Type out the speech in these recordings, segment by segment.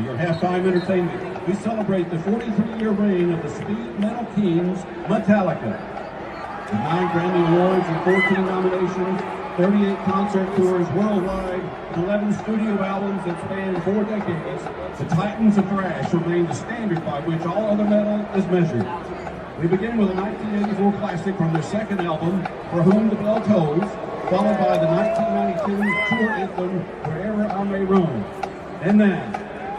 For your halftime entertainment, we celebrate the 43-year reign of the speed metal kings, Metallica. With 9 Grammy Awards and 14 nominations, 38 concert tours worldwide, and 11 studio albums that span 4 decades, the Titans of Thrash remain the standard by which all other metal is measured. We begin with a 1984 classic from their second album, For Whom the Bell Tolls, followed by the 1992 tour anthem, Wherever I May Roam. And then,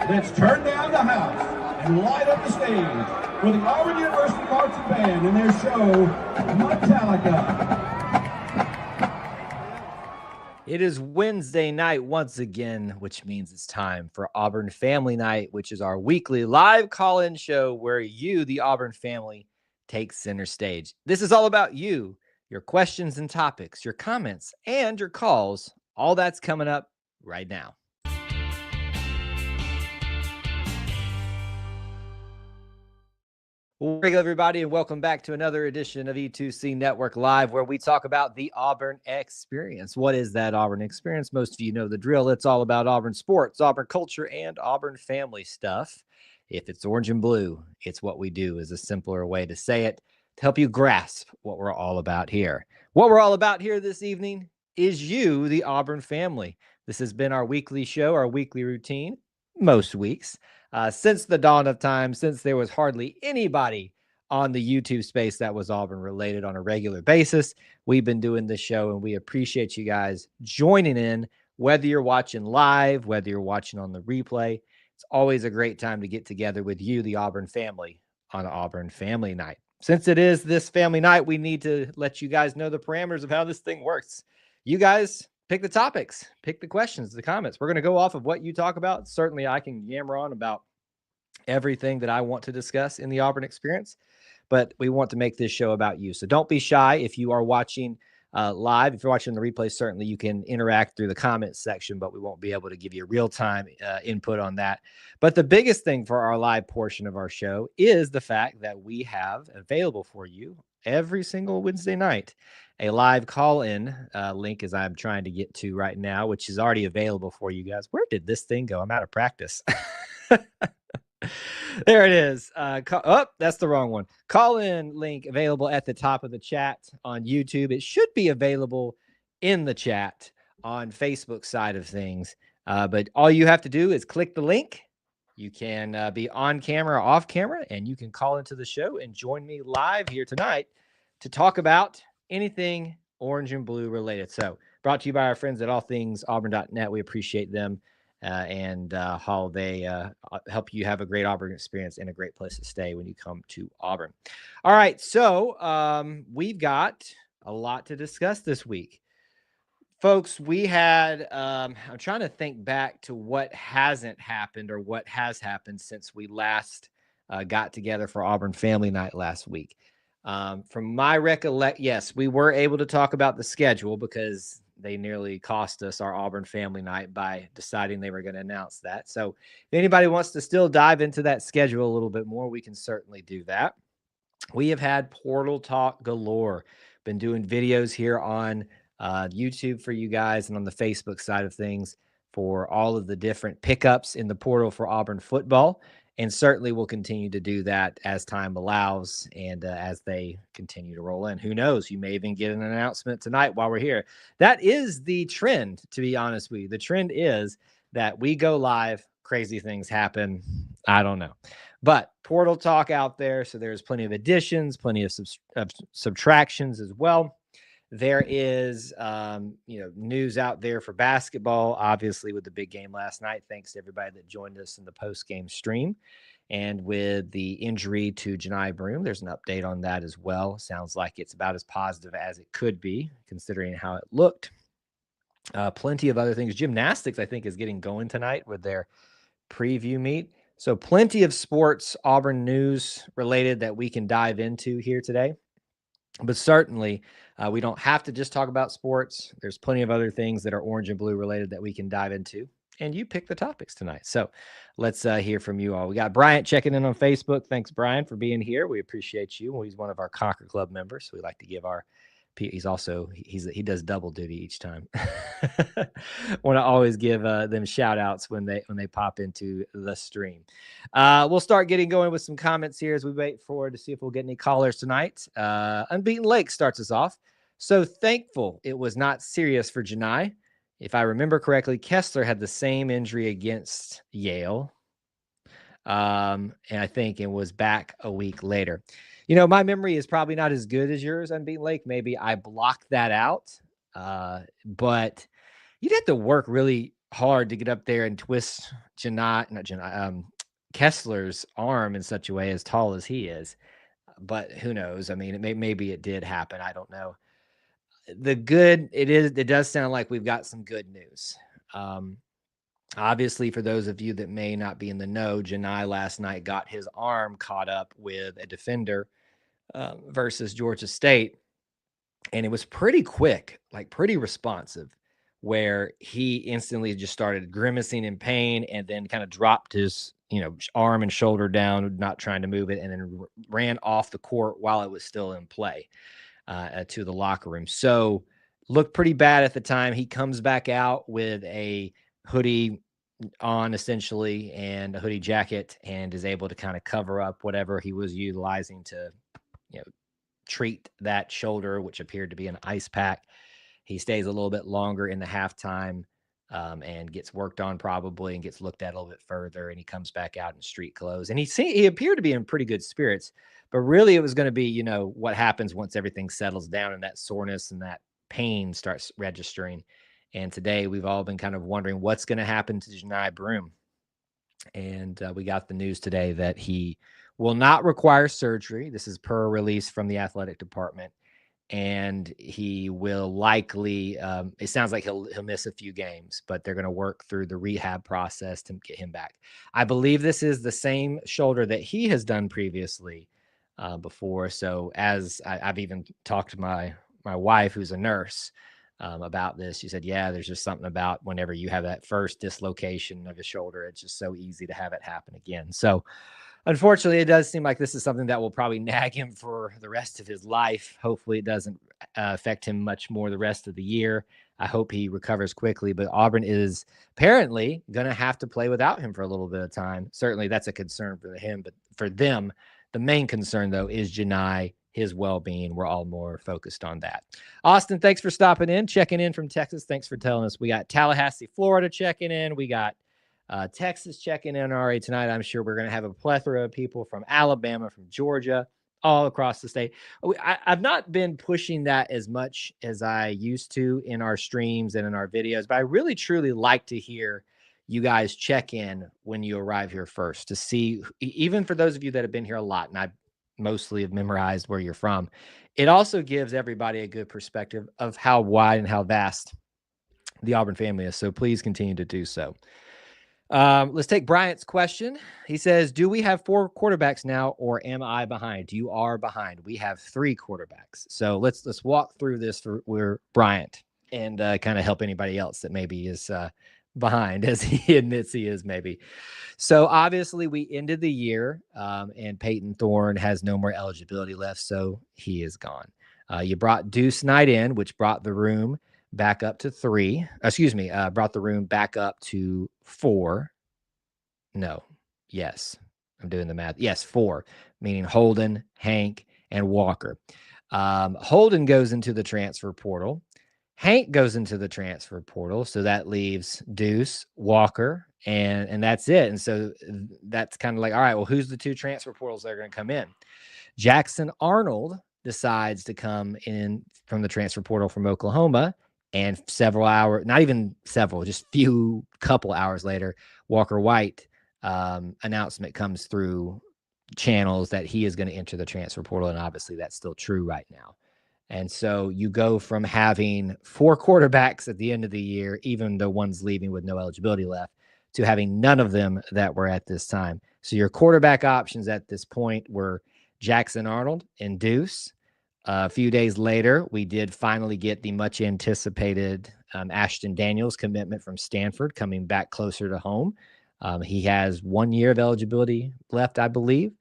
let's turn down the house and light up the stage for the Auburn University Marching Band and their show, Metallica. It is Wednesday night once again, which means it's time for Auburn Family Night, which is our weekly live call-in show where you, the Auburn family, take center stage. This is all about you, your questions and topics, your comments, and your calls. All that's coming up right now. Welcome, everybody, and welcome back to another edition of E2C Network Live, where we talk about the Auburn experience. What is that Auburn experience? Most of you know the drill. It's all about Auburn sports, Auburn culture, and Auburn family stuff. If it's orange and blue, it's what we do is a simpler way to say it to help you grasp what we're all about here. What we're all about here this evening is you, the Auburn family. This has been our weekly show, our weekly routine, most weeks. Since the dawn of time, since there was hardly anybody on the YouTube space that was Auburn related on a regular basis, we've been doing this show, and we appreciate you guys joining in, whether you're watching live, whether you're watching on the replay. It's always a great time to get together with you, the Auburn family, on Auburn Family Night. Since it is this family night, we need to let you guys know the parameters of how this thing works. You guys pick the topics, pick the questions, the comments. We're going to go off of what you talk about. Certainly, I can yammer on about everything that I want to discuss in the Auburn experience, but we want to make this show about you. So don't be shy. If you are watching live, if you're watching the replay, certainly you can interact through the comments section, but we won't be able to give you real-time input on that. But the biggest thing for our live portion of our show is the fact that we have available for you every single Wednesday night a live call-in link, as I'm trying to get to right now, which is already available for you guys. Where did this thing go? I'm out of practice. There it is. That's the wrong one. Call-in link available at the top of the chat on YouTube. It should be available in the chat on Facebook side of things. But all you have to do is click the link. You can be on camera or off camera, and you can call into the show and join me live here tonight to talk about anything orange and blue related. So brought to you by our friends at allthingsauburn.net. We appreciate them. And how they help you have a great Auburn experience and a great place to stay when you come to Auburn. All right, so we've got a lot to discuss this week. Folks, we had, I'm trying to think back to what hasn't happened or what has happened since we last got together for Auburn Family Night last week. From my recollection, yes, we were able to talk about the schedule because they nearly cost us our Auburn Family Night by deciding they were going to announce that. So if anybody wants to still dive into that schedule a little bit more, we can certainly do that. We have had portal talk galore. Been doing videos here on YouTube for you guys and on the Facebook side of things for all of the different pickups in the portal for Auburn football. And certainly we'll continue to do that as time allows and as they continue to roll in. Who knows? You may even get an announcement tonight while we're here. That is the trend, to be honest with you. The trend is that we go live, crazy things happen. I don't know. But portal talk out there, so there's plenty of additions, plenty of subtractions as well. There is, news out there for basketball, obviously, with the big game last night. Thanks to everybody that joined us in the post-game stream. And with the injury to Janai Broom, there's an update on that as well. Sounds like it's about as positive as it could be, considering how it looked. Plenty of other things. Gymnastics, I think, is getting going tonight with their preview meet. So plenty of sports Auburn news related that we can dive into here today. But certainly, we don't have to just talk about sports. There's plenty of other things that are orange and blue related that we can dive into. And you pick the topics tonight. So let's hear from you all. We got Bryant checking in on Facebook. Thanks, Brian, for being here. We appreciate you. He's one of our Conquer Club members. So we like to give our He does double duty each time. Want to always give them shout outs when they pop into the stream. We'll start getting going with some comments here as we wait to see if we'll get any callers tonight. Unbeaten Lake starts us off. So thankful it was not serious for Janai. If I remember correctly, Kessler had the same injury against Yale. And I think it was back a week later. My memory is probably not as good as yours, Unbeaten Lake. Maybe I blocked that out. But you'd have to work really hard to get up there and twist Kessler's arm in such a way, as tall as he is. But who knows? I mean, maybe it did happen. I don't know. It does sound like we've got some good news. Obviously, for those of you that may not be in the know, Janai last night got his arm caught up with a defender versus Georgia State. And it was pretty quick, like pretty responsive, where he instantly just started grimacing in pain and then kind of dropped his, arm and shoulder down, not trying to move it, and then ran off the court while it was still in play to the locker room. So looked pretty bad at the time. He comes back out with a hoodie on essentially and a hoodie jacket and is able to kind of cover up whatever he was utilizing to, treat that shoulder, which appeared to be an ice pack. He stays a little bit longer in the halftime and gets worked on probably and gets looked at a little bit further. And he comes back out in street clothes and he appeared to be in pretty good spirits, but really it was going to be, what happens once everything settles down and that soreness and that pain starts registering. And today we've all been kind of wondering what's going to happen to Janai Broome. And we got the news today that he will not require surgery. This is per release from the athletic department. And he will likely, it sounds like he'll miss a few games, but they're going to work through the rehab process to get him back. I believe this is the same shoulder that he has done previously before. So as I've even talked to my wife, who's a nurse, about this. She said, yeah, there's just something about whenever you have that first dislocation of a shoulder, it's just so easy to have it happen again. So unfortunately, it does seem like this is something that will probably nag him for the rest of his life. Hopefully it doesn't affect him much more the rest of the year. I hope he recovers quickly, but Auburn is apparently going to have to play without him for a little bit of time. Certainly that's a concern for him, but for them, the main concern though is Janai, his well-being. We're all more focused on that. Austin, thanks for stopping in, checking in from Texas. Thanks for telling us. We got Tallahassee, Florida checking in. We got Texas checking in already tonight. I'm sure we're going to have a plethora of people from Alabama, from Georgia, all across the state. I've not been pushing that as much as I used to in our streams and in our videos, but I really, truly like to hear you guys check in when you arrive here first to see, even for those of you that have been here a lot, and I mostly have memorized where you're from, it also gives everybody a good perspective of how wide and how vast the Auburn family is. So please continue to do so. Let's take Bryant's question. He says, do we have 4 quarterbacks now, or am I behind? You are behind. We have 3 quarterbacks. So let's walk through this for Bryant and kind of help anybody else that maybe is behind, as he admits he is maybe. So obviously we ended the year and Peyton Thorne has no more eligibility left, so he is gone. You brought Deuce Knight in, which brought the room back up to 3. Brought the room back up to 4. No. Yes. I'm doing the math. Yes, 4, meaning Holden, Hank, and Walker. Holden goes into the transfer portal. Hank goes into the transfer portal. So that leaves Deuce, Walker, and that's it. And so that's kind of like, all right, well, who's the 2 transfer portals that are going to come in? Jackson Arnold decides to come in from the transfer portal from Oklahoma. And several hours, not even several, just couple hours later, Walker White announcement comes through channels that he is going to enter the transfer portal. And obviously that's still true right now. And so you go from having 4 quarterbacks at the end of the year, even the ones leaving with no eligibility left, to having none of them that were at this time. So your quarterback options at this point were Jackson Arnold and Deuce. A few days later, we did finally get the much anticipated Ashton Daniels commitment from Stanford coming back closer to home. He has 1 year of eligibility left, I believe.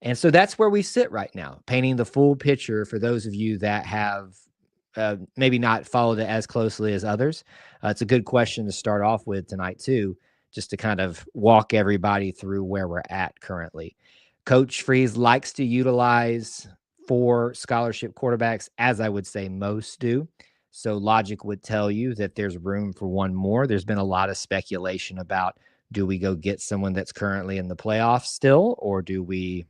And so that's where we sit right now, painting the full picture for those of you that have maybe not followed it as closely as others. It's a good question to start off with tonight too, just to kind of walk everybody through where we're at currently. Coach Freeze likes to utilize 4 scholarship quarterbacks, as I would say most do. So logic would tell you that there's room for one more. There's been a lot of speculation about, do we go get someone that's currently in the playoffs still, or do we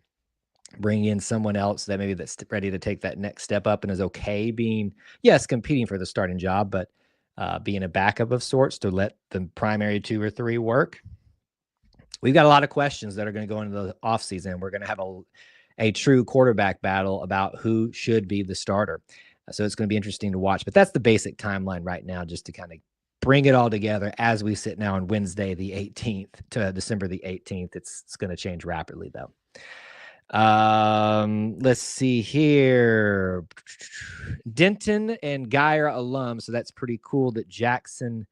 bring in someone else that maybe that's ready to take that next step up and is okay being, yes, competing for the starting job, but being a backup of sorts to let the primary 2 or 3 work. We've got a lot of questions that are going to go into the offseason. We're going to have a true quarterback battle about who should be the starter. So it's going to be interesting to watch. But that's the basic timeline right now, just to kind of bring it all together as we sit now on Wednesday, the 18th to December the 18th. It's going to change rapidly, though. Let's see here. Denton and Geyer alum. So that's pretty cool that Jackson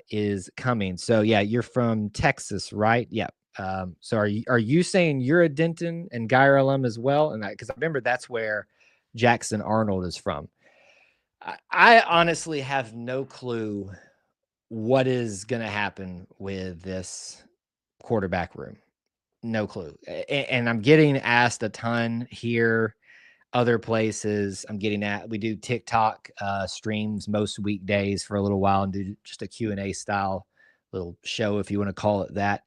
is coming. So yeah, you're from Texas, right? Yeah. So are you saying you're a Denton and Geyer alum as well? And because I remember that's where Jackson Arnold is from. I honestly have no clue what is going to happen with this quarterback room. No clue. And I'm getting asked a ton here, other places. We do TikTok streams most weekdays for a little while and do just a Q&A style little show, if you want to call it that.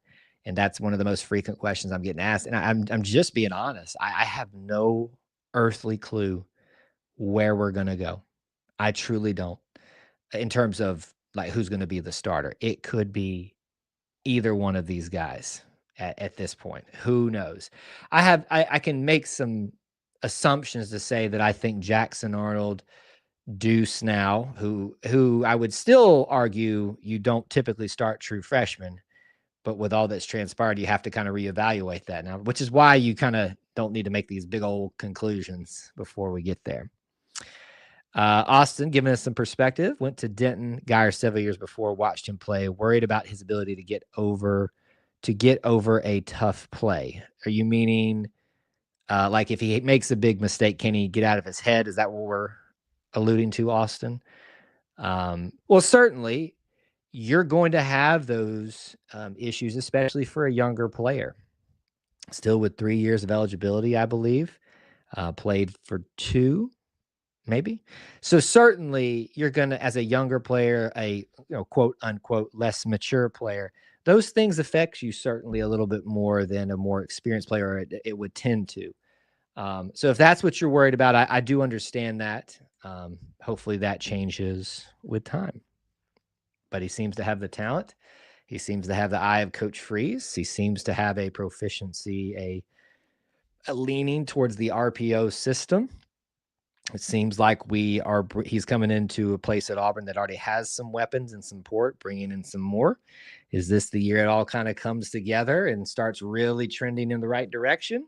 And that's one of the most frequent questions I'm getting asked. And I'm just being honest. I have no earthly clue where we're going to go. I truly don't, in terms of like who's going to be the starter. It could be either one of these guys at this point. Who knows? I can make some assumptions to say that I think Jackson Arnold, Deuce now, who I would still argue you don't typically start true freshmen, but with all that's transpired, you have to kind of reevaluate that now, which is why you kind of don't need to make these big old conclusions before we get there. Austin, giving us some perspective, went to Denton Geyer several years before, watched him play, worried about his ability to get over a tough play. Are you meaning like if he makes a big mistake, can he get out of his head? Is that what we're alluding to, Austin? Well, certainly you're going to have those issues, especially for a younger player. Still with 3 years of eligibility, I believe. Played for 2, maybe. So certainly you're going to, as a younger player, a quote unquote less mature player, those things affect you certainly a little bit more than a more experienced player. It would tend to. So if that's what you're worried about, I do understand that. Hopefully that changes with time. But he seems to have the talent. He seems to have the eye of Coach Freeze. He seems to have a proficiency, a leaning towards the RPO system. It seems like he's coming into a place at Auburn that already has some weapons and support, bringing in some more. Is this the year it all kind of comes together and starts really trending in the right direction?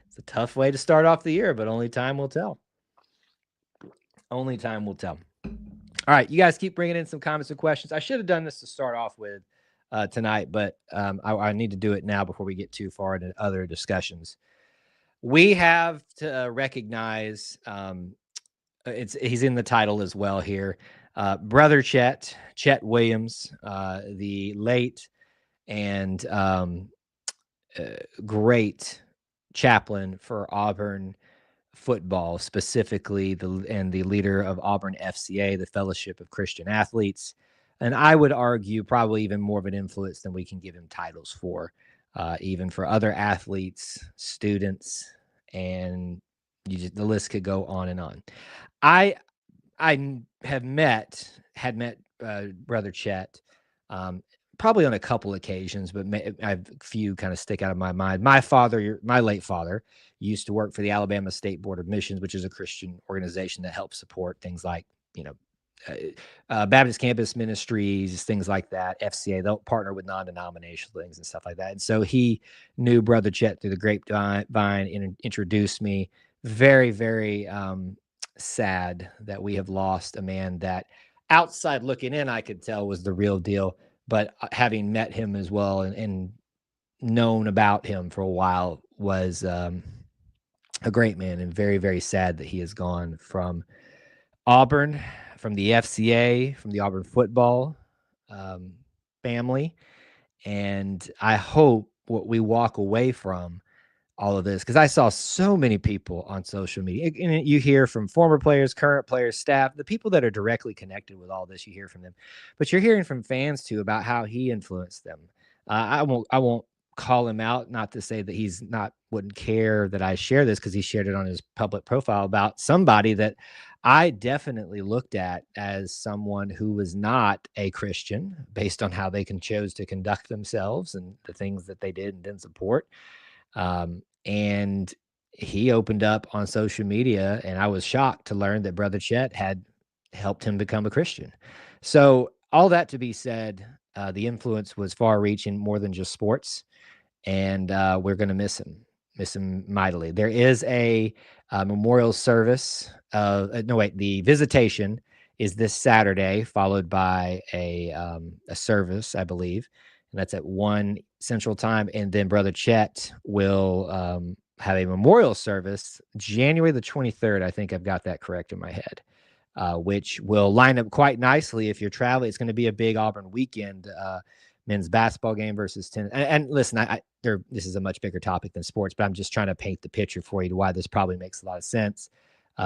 It's a tough way to start off the year, but only time will tell. Only time will tell. All right, you guys keep bringing in some comments and questions. I should have done this to start off with tonight, but I need to do it now before we get too far into other discussions. We have to recognize, he's in the title as well here, Brother Chette Williams, the late and great chaplain for Auburn football, specifically the leader of Auburn FCA, the Fellowship of Christian Athletes. And I would argue probably even more of an influence than we can give him titles for, even for other athletes, students, and the list could go on and on. I had met Brother Chette probably on a couple occasions, but I have a few kind of stick out of my mind. My late father, used to work for the Alabama State Board of Missions, which is a Christian organization that helps support things like, Baptist Campus Ministries, things like that. FCA, they'll partner with non-denominational things and stuff like that. And so he knew Brother Chette through the grapevine and introduced me. Very, very sad that we have lost a man that outside looking in, I could tell was the real deal. But having met him as well and known about him for a while, was a great man, and very, very sad that he has gone from Auburn, from the FCA, from the Auburn football family. And I hope what we walk away from all of this, because I saw so many people on social media, and you hear from former players, current players, staff, the people that are directly connected with all this, you hear from them, but you're hearing from fans too about how he influenced them. I won't call him out, not to say that he's not wouldn't care that I share this, because he shared it on his public profile about somebody that I definitely looked at as someone who was not a Christian based on how they chose to conduct themselves and the things that they did and didn't support. And he opened up on social media, and I was shocked to learn that Brother Chette had helped him become a Christian. So all that to be said, the influence was far reaching, more than just sports. And we're going to miss him mightily. There is a memorial service. The visitation is this Saturday, followed by a service, I believe, and that's at 1 Central Time. And then Brother Chette will have a memorial service January the 23rd. I think I've got that correct in my head, which will line up quite nicely if you're traveling. It's going to be a big Auburn weekend. Men's basketball game versus tennis. And listen, this is a much bigger topic than sports, but I'm just trying to paint the picture for you to why this probably makes a lot of sense.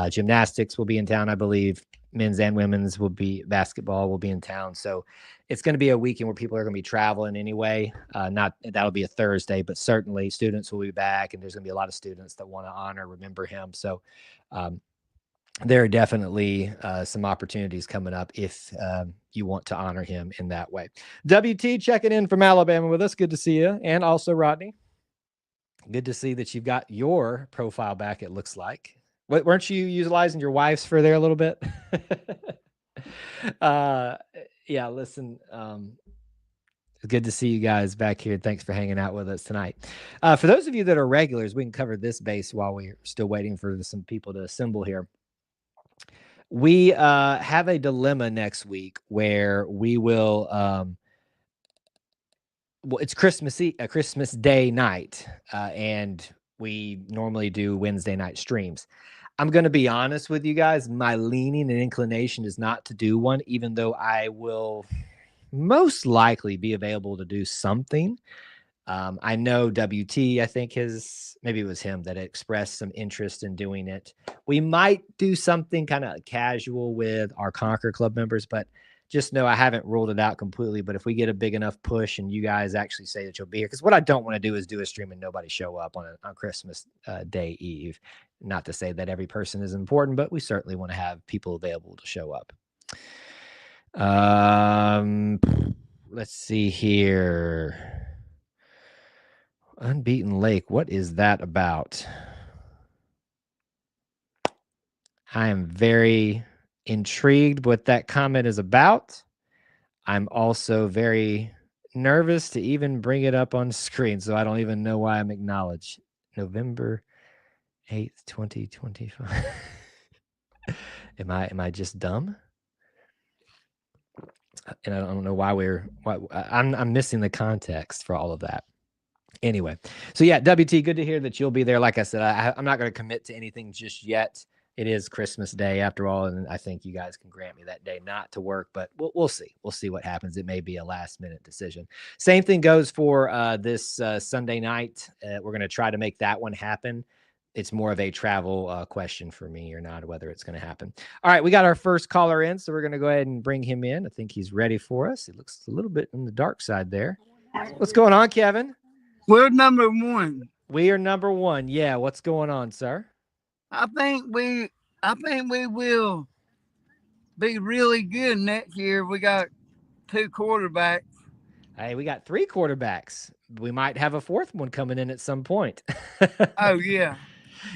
Gymnastics will be in town, I believe. Men's and women's basketball will be in town. So it's going to be a weekend where people are going to be traveling anyway. That'll be a Thursday, but certainly students will be back, and there's going to be a lot of students that want to remember him. So there are definitely some opportunities coming up if you want to honor him in that way. WT checking in from Alabama with us. Good to see you. And also Rodney, good to see that you've got your profile back, it looks like. Weren't you utilizing your wife's for there a little bit? Yeah, listen, good to see you guys back here. Thanks for hanging out with us tonight. For those of you that are regulars, we can cover this base while we're still waiting for some people to assemble here. We have a dilemma next week where we will it's Christmas Day night, and we normally do Wednesday night streams. I'm going to be honest with you guys. My leaning and inclination is not to do one, even though I will most likely be available to do something. I know WT, I think maybe it was him that expressed some interest in doing it. We might do something kind of casual with our Conquer Club members, but just know I haven't ruled it out completely. But if we get a big enough push and you guys actually say that you'll be here, because what I don't want to do is do a stream and nobody show up on Christmas Day Eve. Not to say that every person is important, but we certainly want to have people available to show up. Let's see here. Unbeaten Lake, what is that about? I am very intrigued what that comment is about. I'm also very nervous to even bring it up on screen, so I don't even know why I'm acknowledged. November 8th, 2025. Am I just dumb? And I don't know why I'm missing the context for all of that. Anyway, so yeah, WT, good to hear that you'll be there. Like I said, I'm not going to commit to anything just yet. It is Christmas Day after all, and I think you guys can grant me that day not to work, but we'll see. We'll see what happens. It may be a last-minute decision. Same thing goes for this Sunday night. We're going to try to make that one happen. It's more of a travel question for me or not, whether it's going to happen. All right, we got our first caller in, so we're going to go ahead and bring him in. I think he's ready for us. It looks a little bit on the dark side there. What's going on, Kevin? We're number one. We are number one. Yeah, what's going on, sir? I think we will be really good next year. We got 2 quarterbacks. Hey, we got 3 quarterbacks. We might have a 4th one coming in at some point. Oh yeah.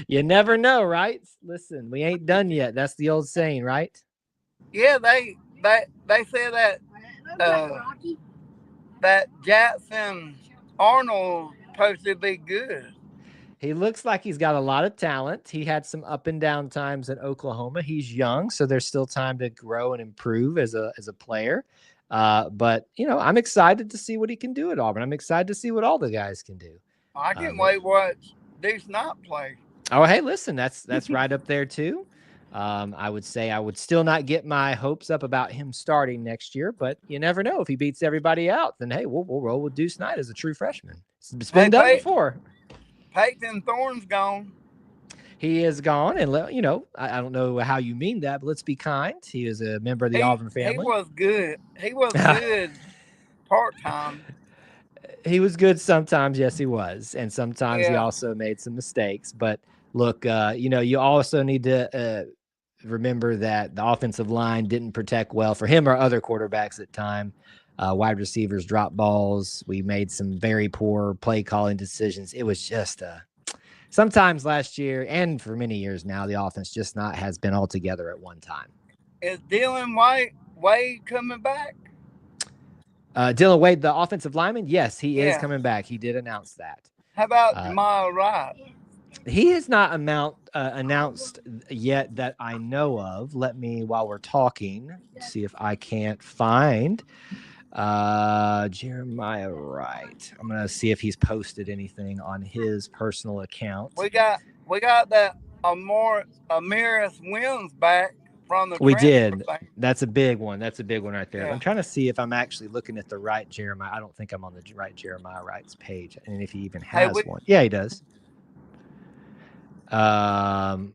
You never know, right? Listen, we ain't done yet. That's the old saying, right? Yeah, they say that Jackson Arnold supposed to be good. He looks like he's got a lot of talent. He had some up and down times in Oklahoma. He's young, so there's still time to grow and improve as a player. But I'm excited to see what he can do at Auburn. I'm excited to see what all the guys can do. I can't wait to watch Deuce not play. Oh, hey, listen, that's right up there too. I would say I would still not get my hopes up about him starting next year, but you never know. If he beats everybody out, then hey, we'll roll with Deuce Knight as a true freshman. It's been done before. Peyton Thorne's gone. He is gone, and I don't know how you mean that, but let's be kind. He is a member of the Auburn family. He was good. He was good part-time. He was good sometimes, yes, he was, and sometimes he also made some mistakes. But look, you also need to remember that the offensive line didn't protect well for him or other quarterbacks at time. Wide receivers dropped balls. We made some very poor play calling decisions. It was just sometimes last year and for many years now, the offense just has been all together at one time. Is Dylan Wade coming back? Dylan Wade, the offensive lineman, yes, he is coming back. He did announce that. How about Jamal Wright? He is not announced yet that I know of. Let me, while we're talking, see if I can't find Jeremiah Wright. I'm gonna see if he's posted anything on his personal account. We got that Amiris Williams back from the. We did. That's a big one. That's a big one right there. Yeah. I'm trying to see if I'm actually looking at the right Jeremiah. I don't think I'm on the right Jeremiah Wright's page, and if he even has one. Yeah, he does. Oh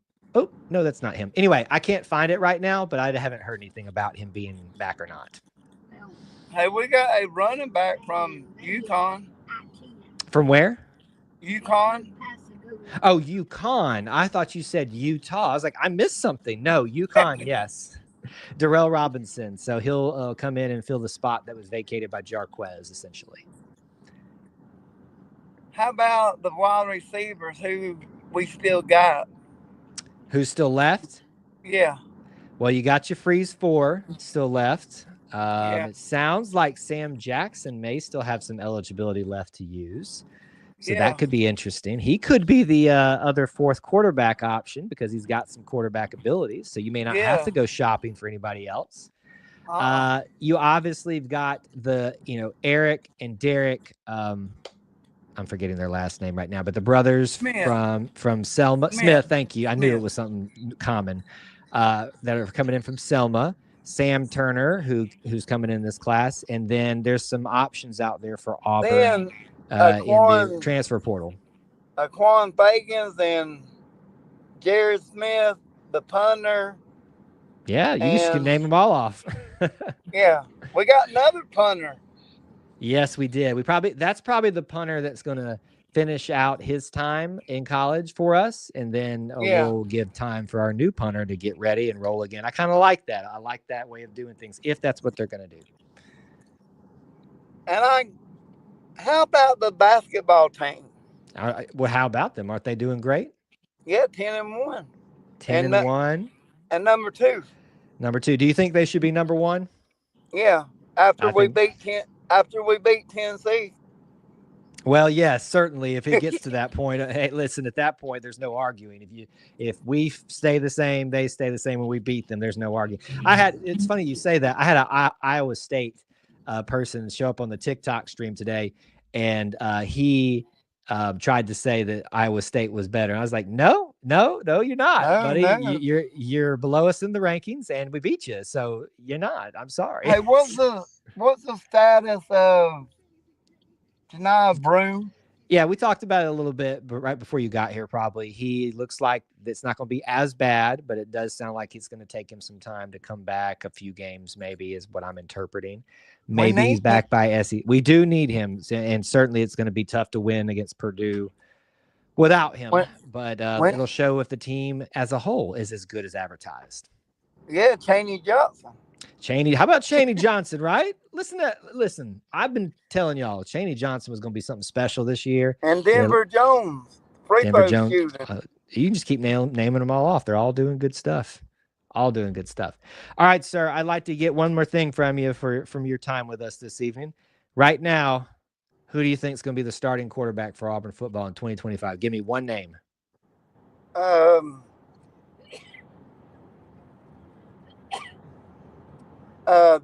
no, that's not him. Anyway, I can't find it right now, but I haven't heard anything about him being back or not. Hey, we got a running back from UConn. From where? UConn. Oh, UConn. I thought you said Utah. I was like, I missed something. No, UConn, yes. Darrell Robinson. So he'll come in and fill the spot that was vacated by Jarquez, essentially. How about the wide receivers who we still got? Who's still left? Yeah. Well, you got your Freeze 4 still left. It sounds like Sam Jackson may still have some eligibility left to use. So that could be interesting. He could be the other fourth quarterback option because he's got some quarterback abilities. So you may not have to go shopping for anybody else. You obviously have got the, Eric and Derek. I'm forgetting their last name right now, but the brothers from Selma. Smith, thank you. I knew it was something common that are coming in from Selma. Sam Turner, who's coming in this class, and then there's some options out there for Auburn in the transfer portal. Aquan Fagans and Jared Smith, the punter. Yeah, you just can name them all off. Yeah, we got another punter. Yes, we did. That's probably the punter that's going to finish out his time in college for us, and then we'll give time for our new punter to get ready and roll again. I kind of like that. I like that way of doing things if that's what they're going to do. And how about the basketball team? Well, how about them? Aren't they doing great? Yeah, 10-1. 10-1. And number 2. Number 2. Do you think they should be number 1? Yeah, after we beat Tennessee. Well, yes, certainly. If it gets to that point, hey, listen. At that point, there's no arguing. If we stay the same, they stay the same. When we beat them, there's no arguing. It's funny you say that. I had an Iowa State person show up on the TikTok stream today, and he tried to say that Iowa State was better. And I was like, no, you're not, buddy. No. You're below us in the rankings, and we beat you, so you're not. I'm sorry. Hey, what's the status of Janai Broom? Yeah, we talked about it a little bit, but right before you got here, probably. He looks like it's not going to be as bad, but it does sound like it's going to take him some time to come back. A few games, maybe, is what I'm interpreting. Maybe he's back by SE. We do need him, and certainly it's going to be tough to win against Purdue without him. But it'll show if the team as a whole is as good as advertised. Yeah, Chaney Johnson. How about Chaney Johnson, right? Listen, I've been telling y'all Chaney Johnson was going to be something special this year. And Denver Jones. Denver Jones. You can just keep naming them all off. They're all doing good stuff. All right, sir. I'd like to get one more thing from you from your time with us this evening. Right now, who do you think is going to be the starting quarterback for Auburn football in 2025? Give me one name.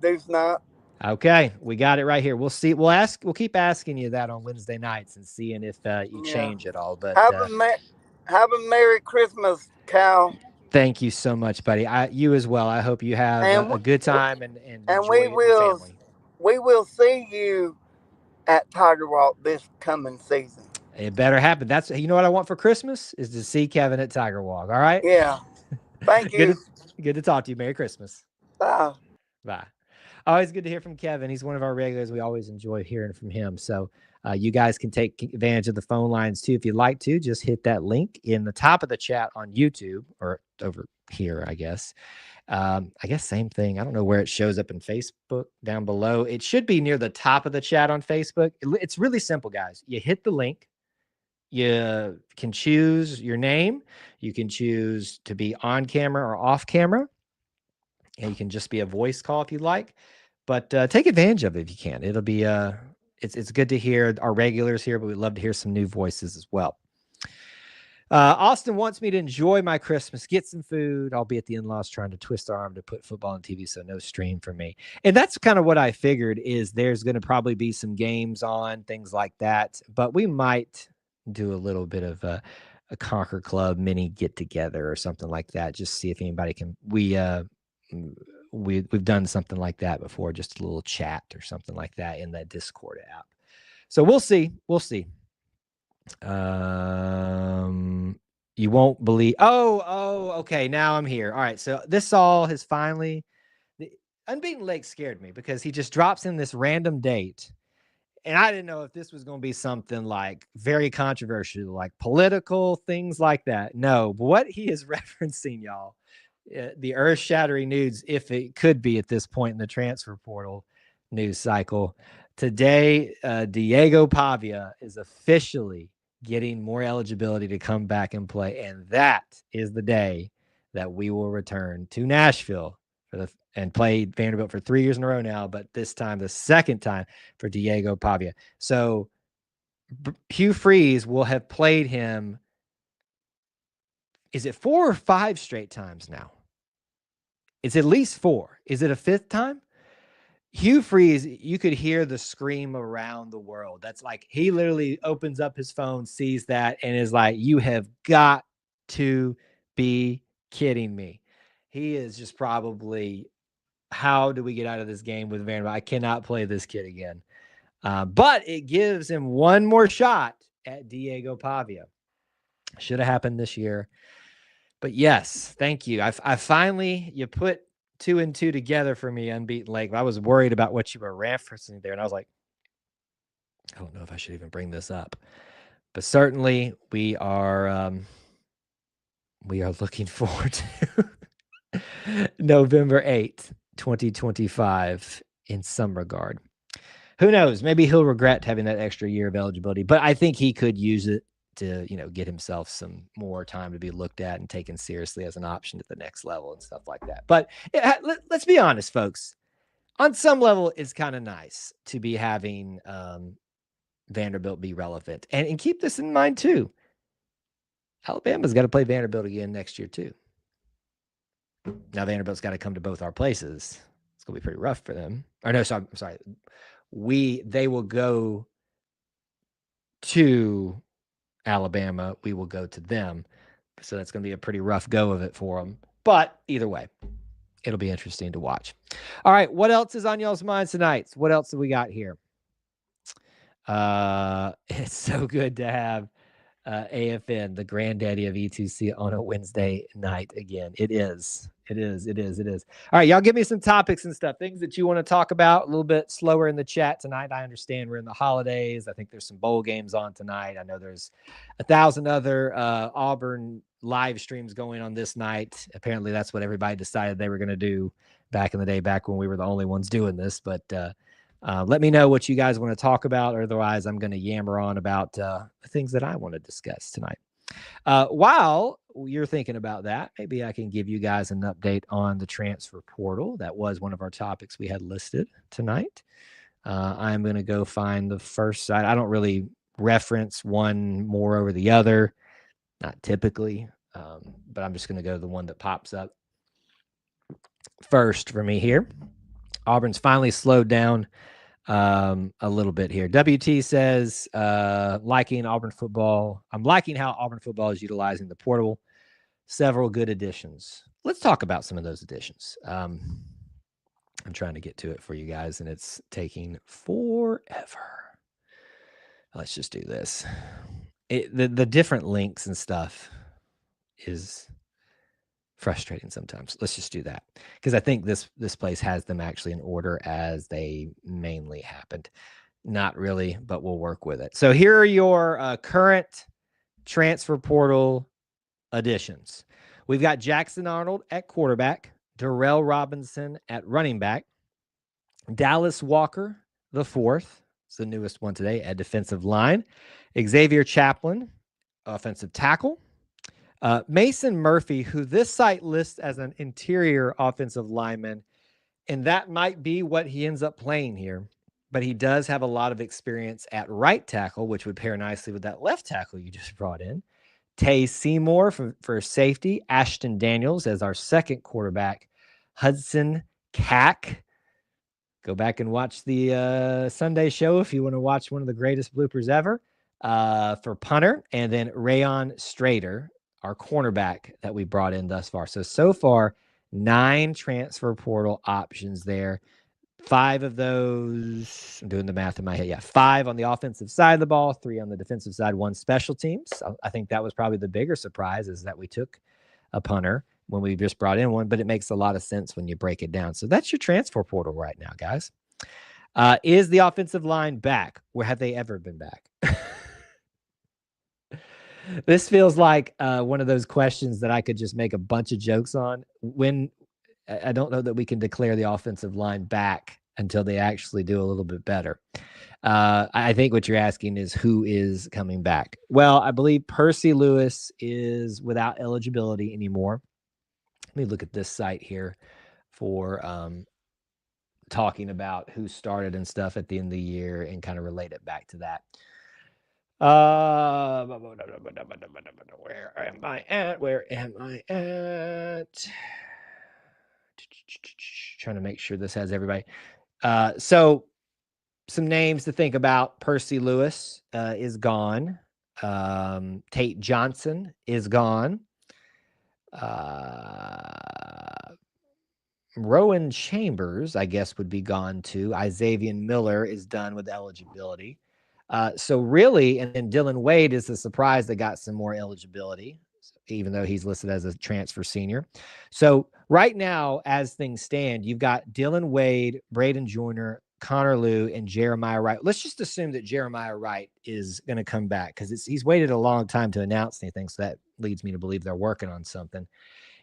There's not. Okay, we got it right here. We'll see. We'll keep asking you that on Wednesday nights and seeing if you change it all. But have a Merry Christmas, Cal. Thank you so much, buddy. You as well. I hope you have And a good time and enjoy we it with will family. see you at Tiger Walk this coming season. It better happen. That's what I want for Christmas is to see Kevin at Tiger Walk. All right. Yeah. Thank good you. good to talk to you. Merry Christmas. Bye. Bye. Always good to hear from Kevin. He's one of our regulars. We always enjoy hearing from him. So you guys can take advantage of the phone lines too if you'd like to. Just hit that link in the top of the chat on YouTube or over here, I guess. I guess same thing. I don't know where it shows up in Facebook down below. It should be near the top of the chat on Facebook. It's really simple, guys. You hit the link. You can choose your name. You can choose to be on camera or off camera. And you can just be a voice call if you like. But take advantage of it if you can. It'll be it's good to hear our regulars here, but we'd love to hear some new voices as well. Austin wants me to enjoy my Christmas, get some food. I'll be at the in-laws trying to twist our arm to put football on TV, so no stream for me. And that's kind of what I figured is there's going to probably be some games on, things like that. But we might do a little bit of a Conquer Club mini get-together or something like that. Just see if anybody can. We've done something like that before, just a little chat or something like that in that Discord app. So we'll see. You won't believe. Oh, okay. Now I'm here. All right. So this all has finally. The Unbeaten Lake scared me because he just drops in this random date. And I didn't know if this was going to be something like very controversial, like political, things like that. No, but what he is referencing, y'all, the earth-shattering news, if it could be at this point in the transfer portal news cycle. Today, Diego Pavia is officially getting more eligibility to come back and play. And that is the day that we will return to Nashville and play Vanderbilt for 3 years in a row now, but this time, the second time for Diego Pavia. So Hugh Freeze will have played him. Is it 4 or 5 straight times now? It's at least 4. Is it a 5th time? Hugh Freeze, you could hear the scream around the world. That's like he literally opens up his phone, sees that, and is like, you have got to be kidding me. He is just probably, how do we get out of this game with Vanderbilt? I cannot play this kid again. But it gives him one more shot at Diego Pavia. Should have happened this year. But yes, thank you. I finally, you put 2 and 2 together for me, Unbeaten Lake. I was worried about what you were referencing there, and I was like, I don't know if I should even bring this up. But certainly, we are looking forward to November 8th, 2025 in some regard. Who knows? Maybe he'll regret having that extra year of eligibility, but I think he could use it to, get himself some more time to be looked at and taken seriously as an option at the next level and stuff like that. But let's be honest, folks. On some level, it's kind of nice to be having Vanderbilt be relevant. And keep this in mind, too. Alabama's got to play Vanderbilt again next year, too. Now, Vanderbilt's got to come to both our places. It's going to be pretty rough for them. Or no, sorry. They will go to Alabama. We will go to them. So that's going to be a pretty rough go of it for them. But either way, it'll be interesting to watch. All right. What else is on y'all's minds tonight? What else have we got here? It's so good to have AFN, the granddaddy of E2C, on a Wednesday night again. It is. All right, y'all give me some topics and stuff, things that you want to talk about. A little bit slower in the chat tonight. I understand we're in the holidays. I think there's some bowl games on tonight. I know there's 1,000 other Auburn live streams going on this night. Apparently that's what everybody decided they were going to do back in the day, back when we were the only ones doing this. But let me know what you guys want to talk about. Otherwise, I'm going to yammer on about the things that I want to discuss tonight. While you're thinking about that, maybe I can give you guys an update on the transfer portal. That was one of our topics we had listed tonight. I'm going to go find the first site. I don't really reference one more over the other, not typically, but I'm just going to go to the one that pops up first for me here. Auburn's finally slowed down a little bit here. WT says, liking Auburn football. I'm liking how Auburn football is utilizing the portal. several good additions. Let's talk about some of those additions. I'm trying to get to it for you guys, and it's taking forever. Let's just do this. The different links and stuff is frustrating sometimes. Let's just do that, because I think this place has them actually in order as they mainly happened. Not really, but we'll work with it. So here are your current transfer portal additions. We've got Jackson Arnold at quarterback, Darrell Robinson at running back, Dallas Walker the fourth, it's the newest one today, at defensive line, Xavier Chaplin, offensive tackle, Mason Murphy, who this site lists as an interior offensive lineman, and that might be what he ends up playing here, but he does have a lot of experience at right tackle, which would pair nicely with that left tackle you just brought in. Tay Seymour for safety, Ashton Daniels as our second quarterback, Hudson Cack. Go back and watch the Sunday show if you want to watch one of the greatest bloopers ever, for punter, and then Rayon Strader, our cornerback that we brought in thus far. So far, 9 transfer portal options there. 5 of those, I'm doing the math in my head. Yeah, 5 on the offensive side of the ball, 3 on the defensive side, 1 special teams. I think that was probably the bigger surprise, is that we took a punter when we just brought in one, but it makes a lot of sense when you break it down. So that's your transfer portal right now, guys. Is the offensive line back? Where have they ever been back? This feels like one of those questions that I could just make a bunch of jokes on. When I don't know that we can declare the offensive line back until they actually do a little bit better. I think what you're asking is who is coming back. Well, I believe Percy Lewis is without eligibility anymore. Let me look at this site here for talking about who started and stuff at the end of the year and kind of relate it back to that. Where am I at? Trying to make sure this has everybody. So some names to think about. Percy Lewis is gone. Tate Johnson is gone. Rowan Chambers, I guess, would be gone too. Isaiah Miller is done with eligibility. So really, and then Dylan Wade is the surprise that got some more eligibility, even though he's listed as a transfer senior. So right now, as things stand, you've got Dylan Wade, Braden Joyner, Connor Liu, and Jeremiah Wright. Let's just assume that Jeremiah Wright is going to come back, because he's waited a long time to announce anything. So that leads me to believe they're working on something.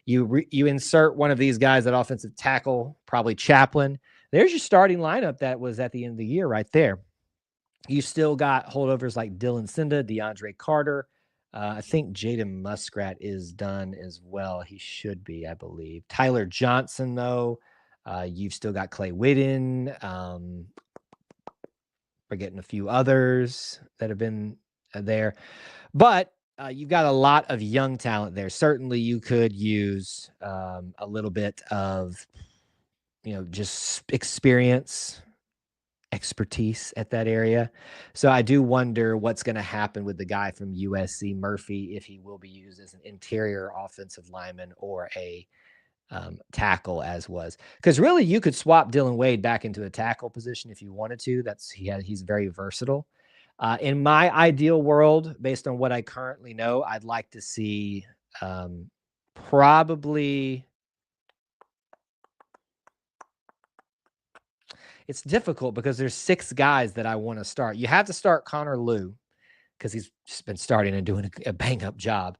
You insert one of these guys at offensive tackle, probably Chaplin. There's your starting lineup that was at the end of the year right there. You still got holdovers like Dylan Cinda, DeAndre Carter. I think Jaden Muskrat is done as well. He should be, I believe. Tyler Johnson, though. You've still got Clay Whitten. Forgetting a few others that have been there. But you've got a lot of young talent there. Certainly you could use a little bit of, just experience, expertise at that area. So I do wonder what's going to happen with the guy from USC, Murphy, if he will be used as an interior offensive lineman or a tackle, as was. Because really you could swap Dylan Wade back into a tackle position if you wanted to. He's very versatile. In my ideal world, based on what I currently know, I'd like to see probably. It's difficult because there's 6 guys that I want to start. You have to start Connor Liu, because he's just been starting and doing a bang-up job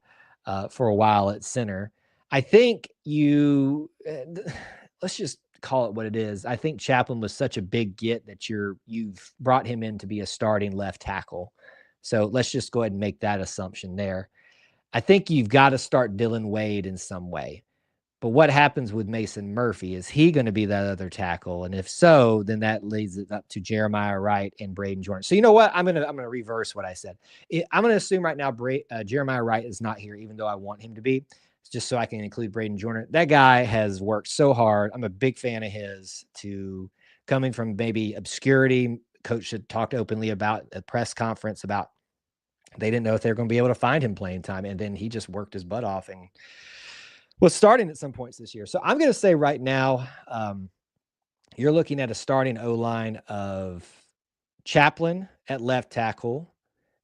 for a while at center. I think let's just call it what it is. I think Chaplin was such a big get that you've brought him in to be a starting left tackle. So let's just go ahead and make that assumption there. I think you've got to start Dylan Wade in some way. But what happens with Mason Murphy? Is he going to be that other tackle? And if so, then that leads it up to Jeremiah Wright and Braden Jordan. So you know what? I'm gonna reverse what I said. I'm going to assume right now Jeremiah Wright is not here, even though I want him to be, just so I can include Braden Jordan. That guy has worked so hard. I'm a big fan of his, coming from maybe obscurity. Coach had talked openly about a press conference about they didn't know if they were going to be able to find him playing time. And then he just worked his butt off and was starting at some points this year. So I'm going to say right now, you're looking at a starting O-line of Chaplin at left tackle,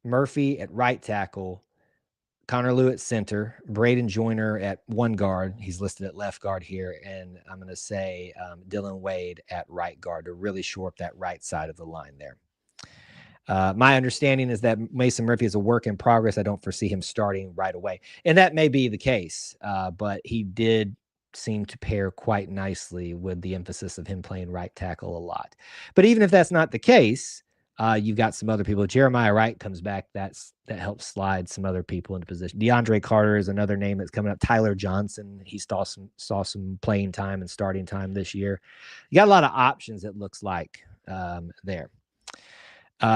Murphy at right tackle, Connor Lew at center, Braden Joyner at one guard. He's listed at left guard here. And I'm going to say Dylan Wade at right guard to really shore up that right side of the line there. My understanding is that Mason Murphy is a work in progress. I don't foresee him starting right away. And that may be the case, but he did seem to pair quite nicely with the emphasis of him playing right tackle a lot. But even if that's not the case, you've got some other people. Jeremiah Wright comes back. That helps slide some other people into position. DeAndre Carter is another name that's coming up. Tyler Johnson, he saw some playing time and starting time this year. You got a lot of options, it looks like, there. WT.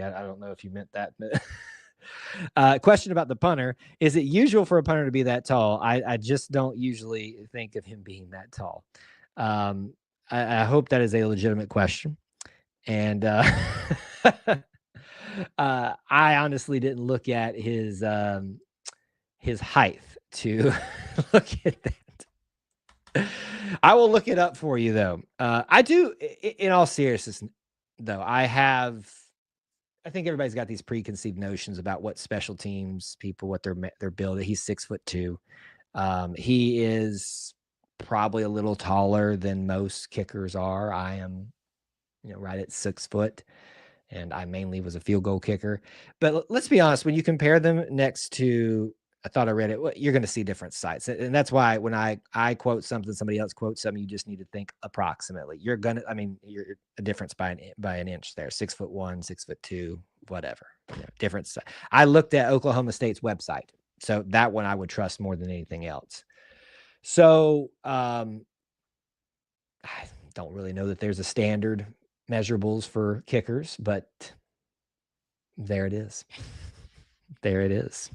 I don't know if you meant that. Question about the punter. Is it usual for a punter to be that tall? I just don't usually think of him being that tall. I hope that is a legitimate question. And I honestly didn't look at his height to look at that. I will look it up for you, though. I do, in all seriousness, though, I think everybody's got these preconceived notions about what special teams people, what they're built. He's 6'2". He is probably a little taller than most kickers are. I am, right at 6 foot, and I mainly was a field goal kicker. But let's be honest, when you compare them next to, I thought I read it, well, you're going to see different sites. And that's why when I quote something, somebody else quotes something, you just need to think approximately. You're a difference by an inch there, 6'1", 6'2", whatever, difference. I looked at Oklahoma State's website. So that one I would trust more than anything else. So I don't really know that there's a standard measurables for kickers, but there it is. There it is.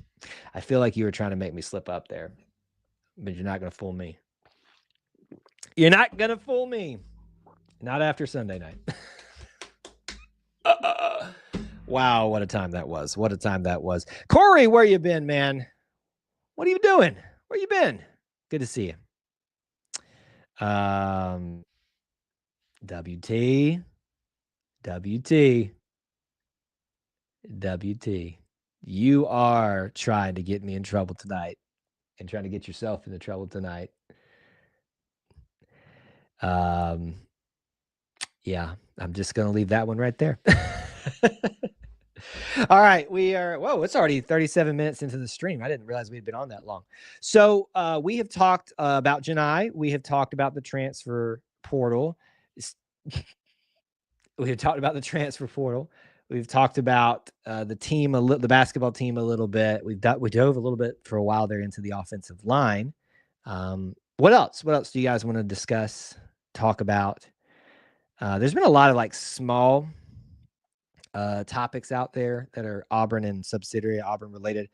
I feel like you were trying to make me slip up there, but you're not going to fool me. You're not going to fool me. Not after Sunday night. Wow, what a time that was. What a time that was. Corey, where you been, man? What are you doing? Where you been? Good to see you. WT. You are trying to get me in trouble tonight and trying to get yourself into trouble tonight. Yeah, I'm just going to leave that one right there. All right, it's already 37 minutes into the stream. I didn't realize we'd been on that long. So we have talked about Janai. We have talked about the transfer portal. We have talked about the transfer portal. We've talked about the basketball team a little bit. We dove a little bit for a while there into the offensive line. What else? What else do you guys want to discuss, talk about? There's been a lot of small topics out there that are Auburn and subsidiary Auburn related.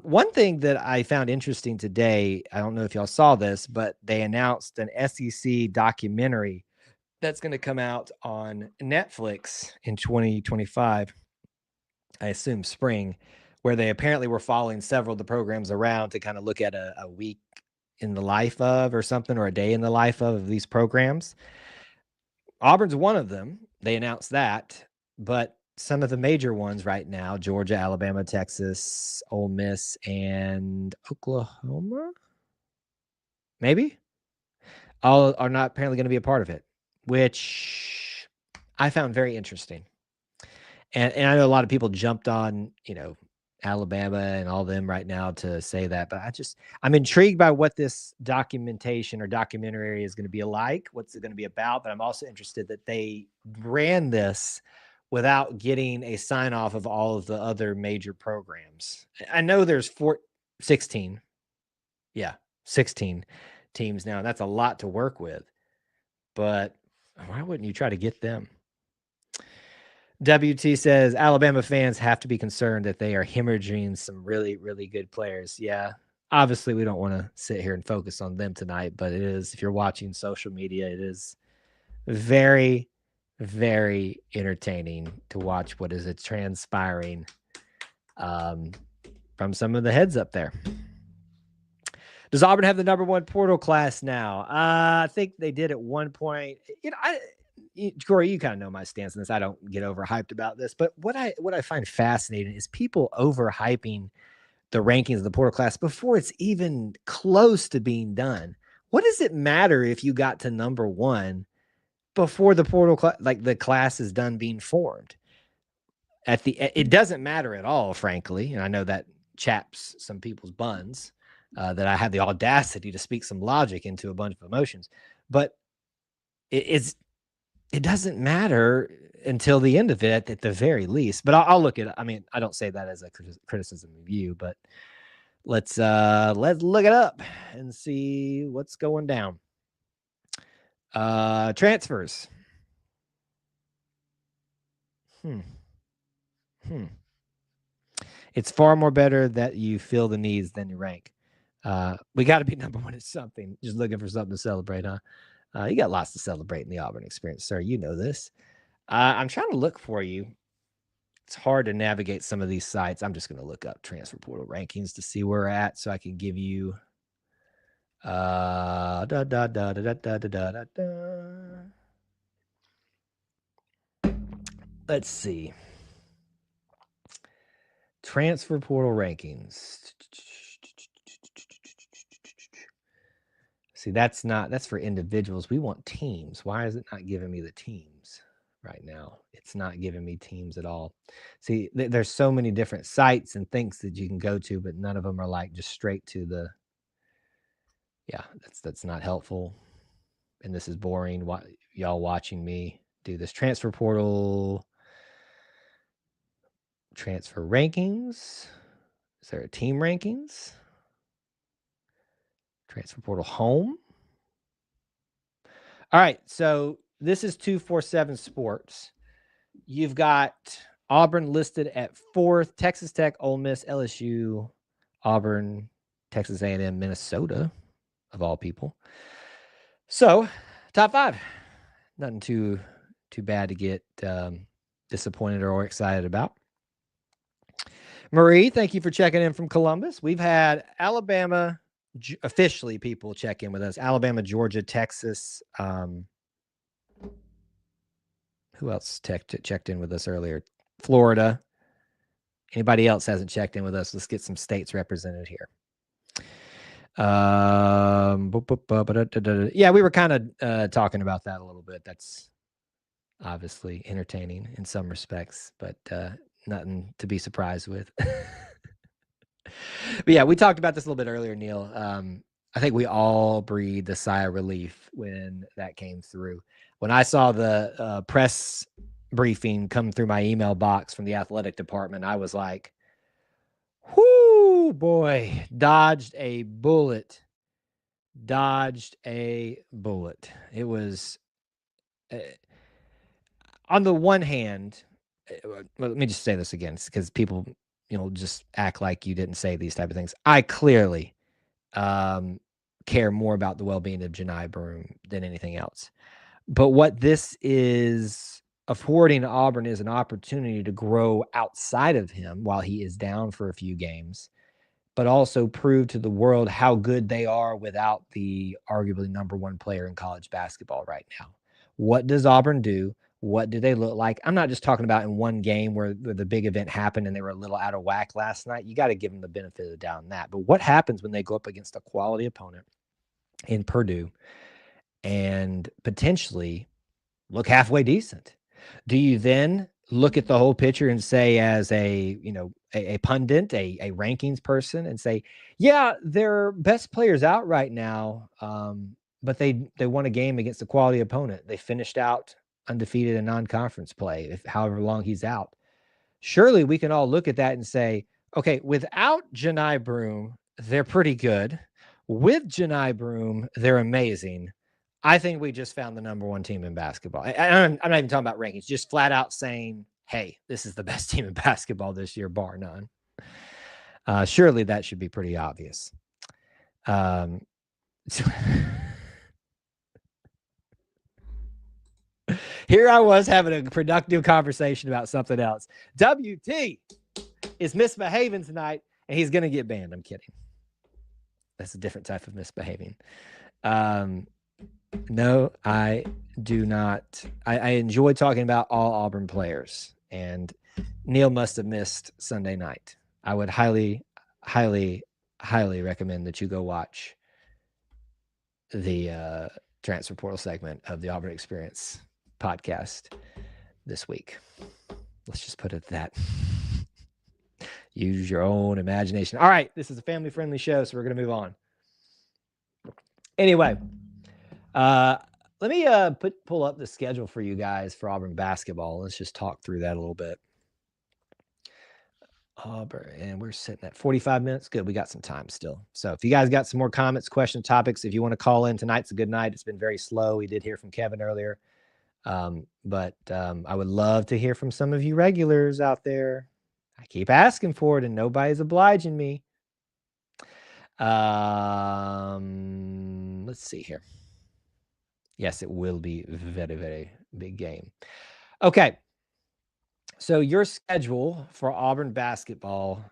One thing that I found interesting today, I don't know if y'all saw this, but they announced an SEC documentary that's going to come out on Netflix in 2025. I assume spring, where they apparently were following several of the programs around to kind of look at a week in the life of or something, or a day in the life of these programs. Auburn's one of them. They announced that, but some of the major ones right now, Georgia, Alabama, Texas, Ole Miss, and Oklahoma, maybe, all are not apparently going to be a part of it, which I found very interesting. And I know a lot of people jumped on, Alabama and all them right now to say that, but I'm intrigued by what this documentation or documentary is going to be like. What's it going to be about? But I'm also interested that they ran this without getting a sign off of all of the other major programs. I know there's 16 teams now. That's a lot to work with, but why wouldn't you try to get them? WT says Alabama fans have to be concerned that they are hemorrhaging some really, really good players. Yeah, obviously we don't want to sit here and focus on them tonight, but it is, if you're watching social media, it is very, very entertaining to watch what is transpiring from some of the heads up there. Does Auburn have the #1 portal class now? I think they did at one point. Corey, you kind of know my stance on this. I don't get overhyped about this, but what I find fascinating is people overhyping the rankings of the portal class before it's even close to being done. What does it matter if you got to #1 before the portal the class is done being formed? It doesn't matter at all, frankly. And I know that chaps some people's buns, that I have the audacity to speak some logic into a bunch of emotions, but it doesn't matter until the end of it at the very least. But I'll look at it. I mean, I don't say that as a criticism of you, but let's look it up and see what's going down. Transfers. It's far more better that you feel the needs than you rank. We got to be #1 at something. Just looking for something to celebrate, huh? You got lots to celebrate in the Auburn experience, sir. You know this. I'm trying to look for you. It's hard to navigate some of these sites. I'm just going to look up transfer portal rankings to see where we're at so I can give you let's see. Transfer portal rankings. See, that's for individuals. We want teams. Why is it not giving me the teams right now? It's not giving me teams at all. See, there's so many different sites and things that you can go to, but none of them are like just straight to the. Yeah, that's not helpful. And this is boring. Y'all watching me do this transfer portal. Transfer rankings. Is there a team rankings? Transfer portal home. All right, so this is 247 Sports. You've got Auburn listed at 4th, Texas Tech, Ole Miss, LSU, Auburn, Texas A&M, Minnesota, of all people. So, top 5. Nothing too bad to get disappointed or excited about. Marie, thank you for checking in from Columbus. We've had Alabama, officially people check in with us. Alabama, Georgia, Texas. Who else checked in with us earlier? Florida. Anybody else hasn't checked in with us? Let's get some states represented here. Yeah, we were kind of talking about that a little bit. That's obviously entertaining in some respects, but nothing to be surprised with. But yeah, we talked about this a little bit earlier, Neil. I think we all breathed a sigh of relief when that came through. When I saw the press briefing come through my email box from the athletic department, I was like, whoo, boy, dodged a bullet. It was, on the one hand, let me just say this again, because people, just act like you didn't say these type of things. I clearly care more about the well-being of Janai Broome than anything else. But what this is affording Auburn is an opportunity to grow outside of him while he is down for a few games, but also prove to the world how good they are without the arguably #1 player in college basketball right now. What does Auburn do? What do they look like? I'm not just talking about in one game where the big event happened and they were a little out of whack last night. You got to give them the benefit of the doubt in that. But what happens when they go up against a quality opponent in Purdue and potentially look halfway decent? Do you then look at the whole picture and say, as a pundit, a rankings person, and say, yeah, their best players out right now, but they won a game against a quality opponent. They finished out undefeated in non-conference play, however long he's out. Surely we can all look at that and say, okay, without Janai Broome, they're pretty good. With Janai Broome, they're amazing. I think we just found the #1 team in basketball. I'm not even talking about rankings, just flat out saying, hey, this is the best team in basketball this year, bar none. Surely that should be pretty obvious. Here I was having a productive conversation about something else. WT is misbehaving tonight, and he's going to get banned. I'm kidding. That's a different type of misbehaving. No, I do not. I enjoy talking about all Auburn players, and Neil must have missed Sunday night. I would highly, highly, highly recommend that you go watch the transfer portal segment of the Auburn Experience podcast this week. Let's just put it at that. Use your own imagination. All right, this is a family-friendly show, so we're going to move on. Anyway, let me pull up the schedule for you guys for Auburn basketball. Let's just talk through that a little bit. Auburn, and we're sitting at 45 minutes. Good, we got some time still. So if you guys got some more comments, questions, topics, if you want to call in, tonight's a good night. It's been very slow. We did hear from Kevin earlier. But I would love to hear from some of you regulars out there. I keep asking for it and nobody's obliging me. Let's see here. Yes, it will be a very, very big game. Okay. So your schedule for Auburn basketball,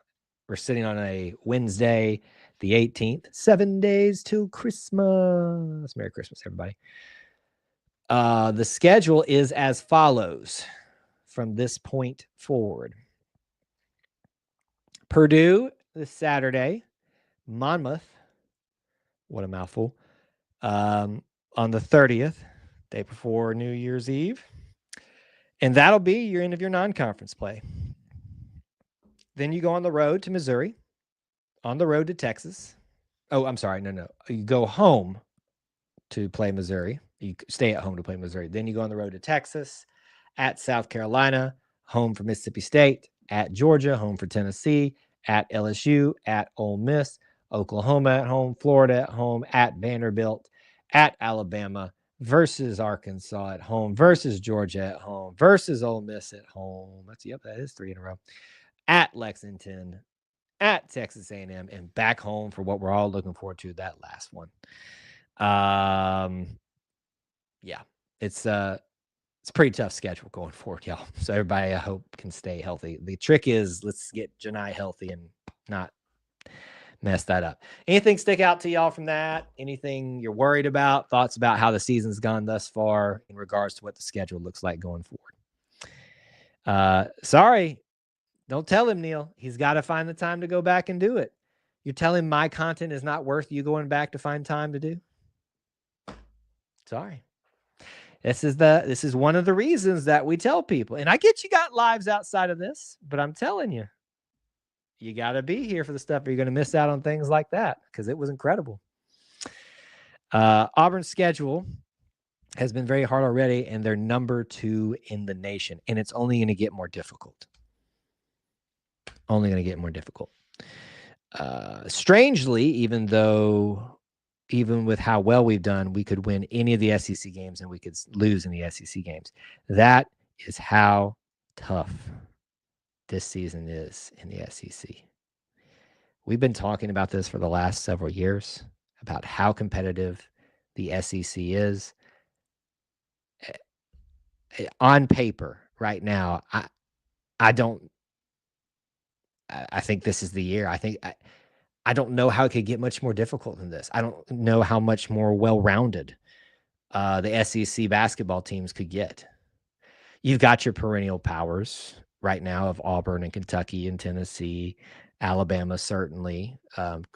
we're sitting on a Wednesday, the 18th, 7 days till Christmas. Merry Christmas, everybody. The schedule is as follows from this point forward. Purdue this Saturday, Monmouth, what a mouthful, on the 30th, day before New Year's Eve. And that'll be your end of your non-conference play. Then you go on the road to Missouri, on the road to Texas. Oh, I'm sorry. No. You go home to play Missouri. You stay at home to play Missouri. Then you go on the road to Texas, at South Carolina, home for Mississippi State, at Georgia, home for Tennessee, at LSU, at Ole Miss, Oklahoma at home, Florida at home, at Vanderbilt, at Alabama, versus Arkansas at home, versus Georgia at home, versus Ole Miss at home. That is 3 in a row. At Lexington, at Texas A&M, and back home for what we're all looking forward to, that last one. Yeah, it's a pretty tough schedule going forward, y'all. So everybody, I hope, can stay healthy. The trick is let's get Janai healthy and not mess that up. Anything stick out to y'all from that? Anything you're worried about? Thoughts about how the season's gone thus far in regards to what the schedule looks like going forward? Sorry, don't tell him, Neil. He's got to find the time to go back and do it. You're telling my content is not worth you going back to find time to do? Sorry. This is one of the reasons that we tell people. And I get you got lives outside of this, but I'm telling you, you got to be here for the stuff or you're going to miss out on things like that because it was incredible. Auburn's schedule has been very hard already, and they're number 2 in the nation, and it's only going to get more difficult. Only going to get more difficult. Strangely, even with how well we've done, we could win any of the SEC games and we could lose in the SEC games. That is how tough this season is in the SEC. We've been talking about this for the last several years, about how competitive the SEC is. On paper, right now, I think this is the year. I don't know how it could get much more difficult than this. I don't know how much more well-rounded the SEC basketball teams could get. You've got your perennial powers right now of Auburn and Kentucky and Tennessee, Alabama, certainly.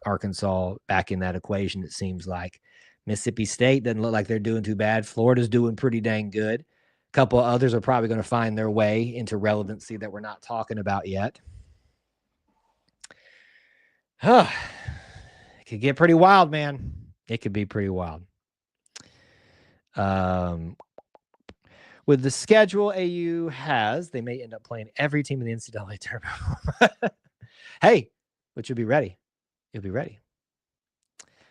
Arkansas back in that equation, it seems like. Mississippi State doesn't look like they're doing too bad. Florida's doing pretty dang good. A couple of others are probably going to find their way into relevancy that we're not talking about yet. It could get pretty wild, man. It could be pretty wild. With the schedule AU has, they may end up playing every team in the NCAA tournament. Hey, but you'll be ready. You'll be ready.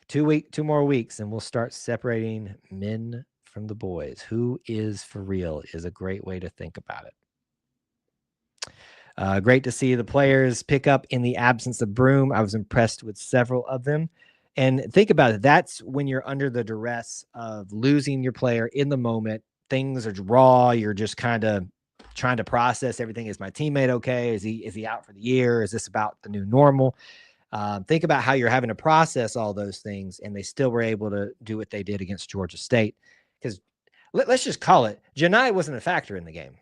2 more weeks, and we'll start separating men from the boys. Who is for real is a great way to think about it. Great to see the players pick up in the absence of Broom. I was impressed with several of them. And think about it. That's when you're under the duress of losing your player in the moment, things are raw. You're just kind of trying to process everything. Is my teammate okay? Is he out for the year? Is this about the new normal? Think about how you're having to process all those things, and they still were able to do what they did against Georgia State. Because let's just call it, Janai wasn't a factor in the game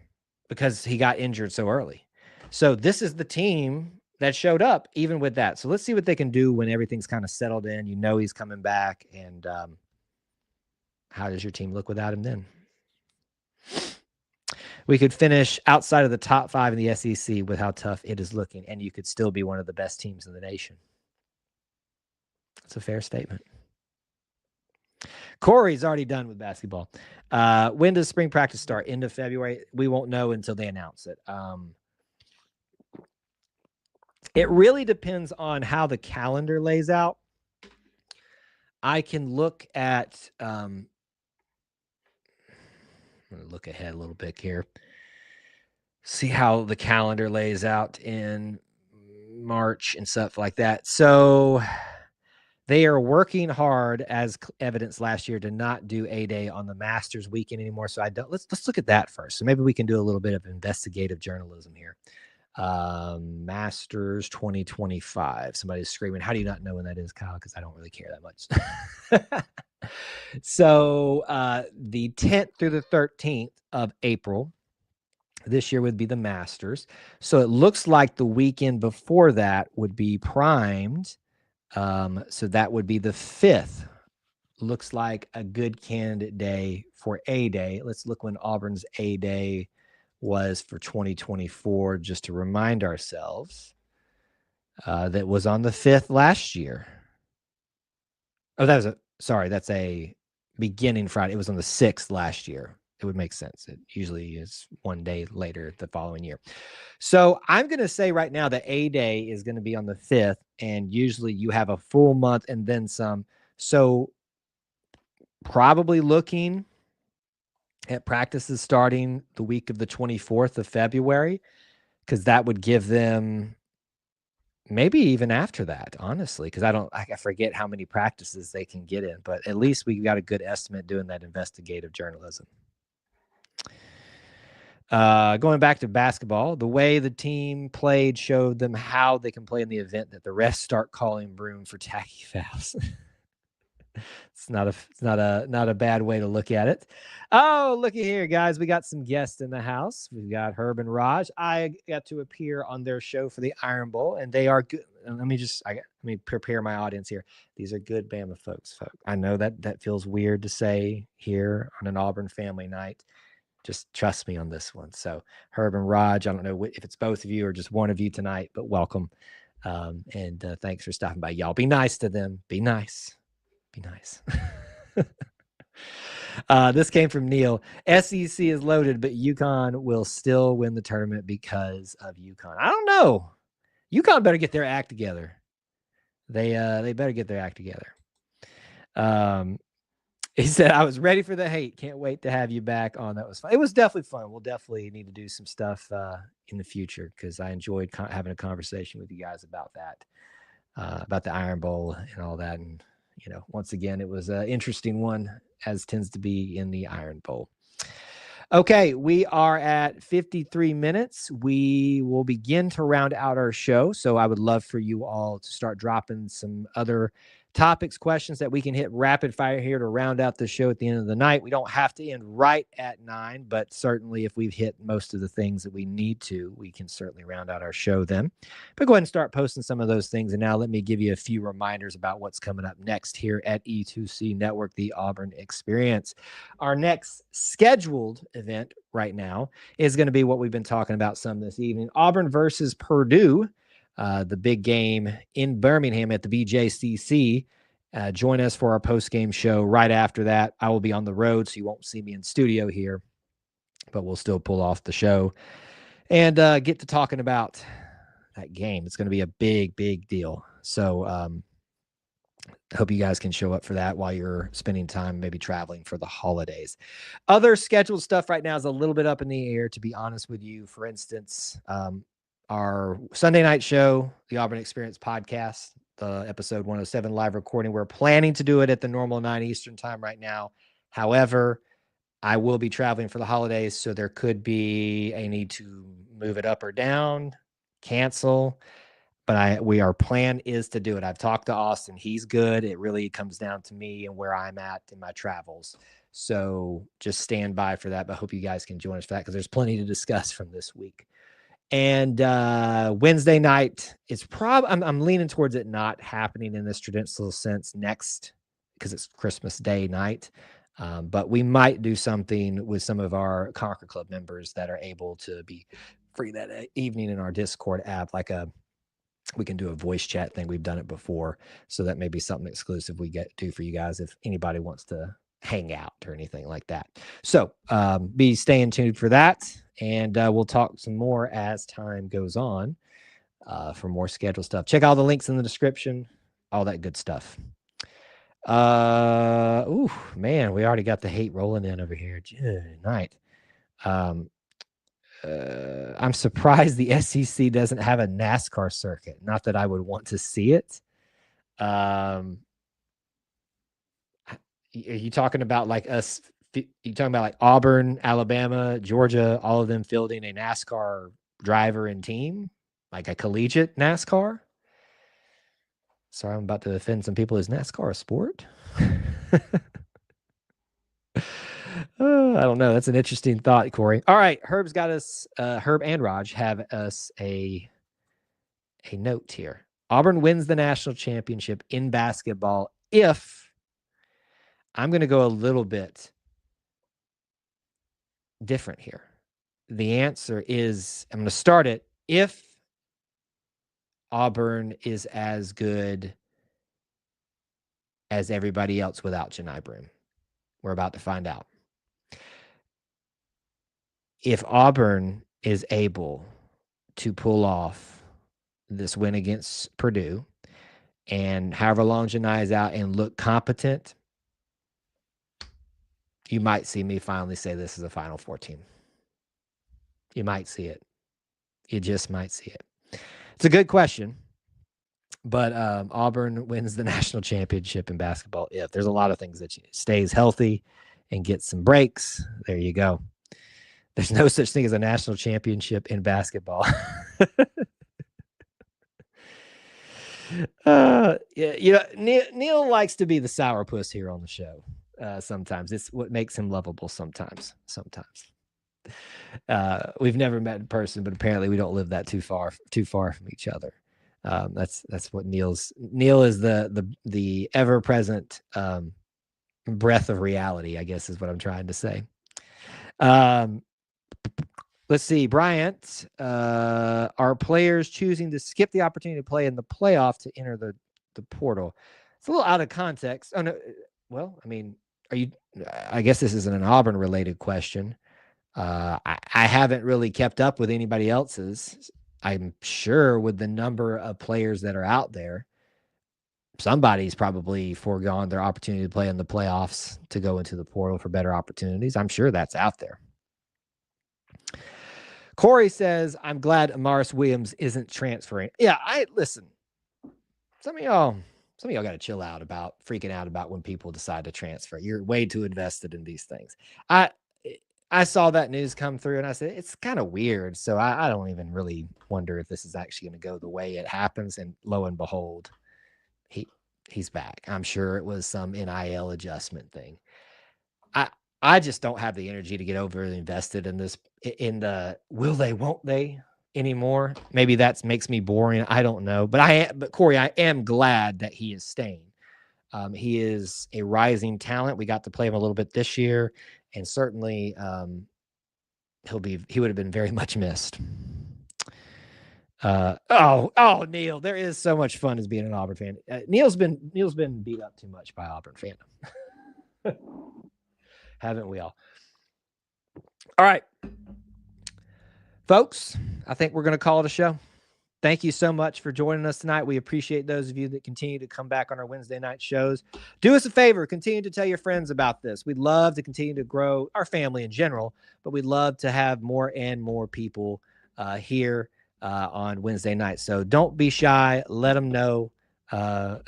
because he got injured so early. So this is the team that showed up even with that. So let's see what they can do when everything's kind of settled in. You know he's coming back, and how does your team look without him then? We could finish outside of the top 5 in the SEC with how tough it is looking, and you could still be one of the best teams in the nation. That's a fair statement. Corey's already done with basketball. When does spring practice start? End of February? We won't know until they announce it. It really depends on how the calendar lays out. I can look at I'm going to look ahead a little bit here. See how the calendar lays out in March and stuff like that. So they are working hard, as evidenced last year, to not do A-Day on the Masters weekend anymore. So let's look at that first. So maybe we can do a little bit of investigative journalism here. Masters 2025. Somebody's screaming, how do you not know when that is, Kyle? Because I don't really care that much. So the 10th through the 13th of April this year would be the Masters. So it looks like the weekend before that would be primed. So that would be the 5th. Looks like a good candidate day for A-Day. Let's look when Auburn's A-Day was for 2024, just to remind ourselves. That was on the 5th last year. Oh, that's a beginning Friday. It was on the 6th last year. It would make sense. It usually is one day later the following year. So I'm going to say right now that A-Day is going to be on the 5th, and usually you have a full month and then some. So probably looking at practices starting the week of the 24th of February, because that would give them maybe even after that, honestly, because I forget how many practices they can get in, but at least we got a good estimate doing that investigative journalism. Going back to basketball, the way the team played showed them how they can play in the event that the refs start calling Broom for tacky fouls. It's not a bad way to look at it. Oh, looky here, guys. We got some guests in the house. We've got Herb and Raj. I got to appear on their show for the Iron Bowl, and they are good. Let me prepare my audience here. These are good Bama folks. I know that feels weird to say here on an Auburn family night. Just trust me on this one. So Herb and Raj, I don't know if it's both of you or just one of you tonight, but welcome. And thanks for stopping by. Y'all be nice to them. Be nice. Be nice. This came from Neil. SEC is loaded, but UConn will still win the tournament because of UConn. I don't know. UConn better get their act together. They better get their act together. He said, I was ready for the hate. Can't wait to have you back on. That was fun. It was definitely fun. We'll definitely need to do some stuff in the future, because I enjoyed having a conversation with you guys about that, about the Iron Bowl and all that. And, once again, it was an interesting one, as tends to be in the Iron Bowl. Okay, we are at 53 minutes. We will begin to round out our show. So I would love for you all to start dropping some other topics, questions that we can hit rapid fire here to round out the show at the end of the night. We don't have to end right at 9, but certainly if we've hit most of the things that we need to, we can certainly round out our show then. But go ahead and start posting some of those things. And now let me give you a few reminders about what's coming up next here at E2C Network, the Auburn Experience. Our next scheduled event right now is going to be what we've been talking about some this evening: Auburn versus Purdue. The big game in Birmingham at the BJCC. Join us for our post-game show. Right after that, I will be on the road, so you won't see me in studio here, but we'll still pull off the show and get to talking about that game. It's going to be a big, big deal. So I hope you guys can show up for that while you're spending time maybe traveling for the holidays. Other scheduled stuff right now is a little bit up in the air, to be honest with you. For instance, our Sunday night show, the Auburn Experience podcast, the episode 107 live recording. We're planning to do it at the normal 9 Eastern time right now. However, I will be traveling for the holidays, so there could be a need to move it up or down, cancel. But our plan is to do it. I've talked to Austin. He's good. It really comes down to me and where I'm at in my travels. So just stand by for that. But I hope you guys can join us for that because there's plenty to discuss from this week. And Wednesday night, it's probably I'm leaning towards it not happening in this traditional sense next because it's Christmas Day night. But we might do something with some of our Conquer Club members that are able to be free that evening in our Discord app, we can do a voice chat thing. We've done it before. So that may be something exclusive we do for you guys if anybody wants to hang out or anything like that. So be staying tuned for that. And we'll talk some more as time goes on for more schedule stuff. Check all the links in the description, all that good stuff. Ooh, man, we already got the hate rolling in over here. Good night. I'm surprised the SEC doesn't have a NASCAR circuit. Not that I would want to see it. Are you talking about like us? You talking about like Auburn, Alabama, Georgia, all of them fielding a NASCAR driver and team, like a collegiate NASCAR? Sorry, I'm about to offend some people. Is NASCAR a sport? I don't know. That's an interesting thought, Corey. All right. Herb's got us, Herb and Raj have us a note here. Auburn wins the national championship in basketball if I'm going to go a little bit different here. The answer is I'm going to start it if Auburn is as good as everybody else without Janai Broome. We're about to find out. If Auburn is able to pull off this win against Purdue and however long Janai is out and look competent, you might see me finally say this is a Final Four team. You might see it. You just might see it. It's a good question, but Auburn wins the national championship in basketball if there's a lot of things that stays healthy and gets some breaks. There you go. There's no such thing as a national championship in basketball. Neil likes to be the sourpuss here on the show. Sometimes it's what makes him lovable. Sometimes. We've never met in person, but apparently we don't live that too far from each other. That's what Neil is the ever-present breath of reality, I guess is what I'm trying to say. Let's see, Bryant. Are players choosing to skip the opportunity to play in the playoff to enter the portal? It's a little out of context. Oh no. Well, I mean, I guess this isn't an Auburn related question. I haven't really kept up with anybody else's. I'm sure with the number of players that are out there, somebody's probably foregone their opportunity to play in the playoffs to go into the portal for better opportunities. I'm sure that's out there. Corey says, I'm glad Amaris Williams isn't transferring. Yeah, listen. Some of y'all got to chill out about freaking out about when people decide to transfer. You're way too invested in these things. I saw that news come through and I said, it's kind of weird. So I don't even really wonder if this is actually going to go the way it happens. And lo and behold, he's back. I'm sure it was some NIL adjustment thing. I just don't have the energy to get overly invested in this, in the will they, won't they anymore. Maybe that makes me boring. I don't know. But Corey, I am glad that he is staying. He is a rising talent. We got to play him a little bit this year, and certainly he would have been very much missed. Neil, there is so much fun as being an Auburn fan. Neil's been beat up too much by Auburn fandom. Haven't we all? All right, folks, I think we're going to call it a show. Thank you so much for joining us tonight. We appreciate those of you that continue to come back on our Wednesday night shows. Do us a favor, continue to tell your friends about this. We'd love to continue to grow our family in general, but we'd love to have more and more people here on Wednesday night. So don't be shy. Let them know. Don't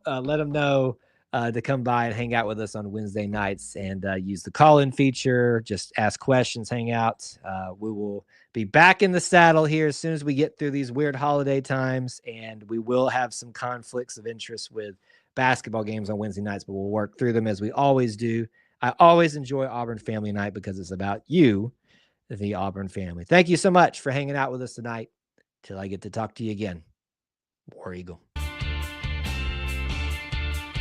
let them know to come by and hang out with us on Wednesday nights and use the call-in feature. Just ask questions, hang out. We will be back in the saddle here as soon as we get through these weird holiday times, and we will have some conflicts of interest with basketball games on Wednesday nights, but we'll work through them as we always do. I always enjoy Auburn Family Night because it's about you, the Auburn family. Thank you so much for hanging out with us tonight. Till I get to talk to you again. War Eagle.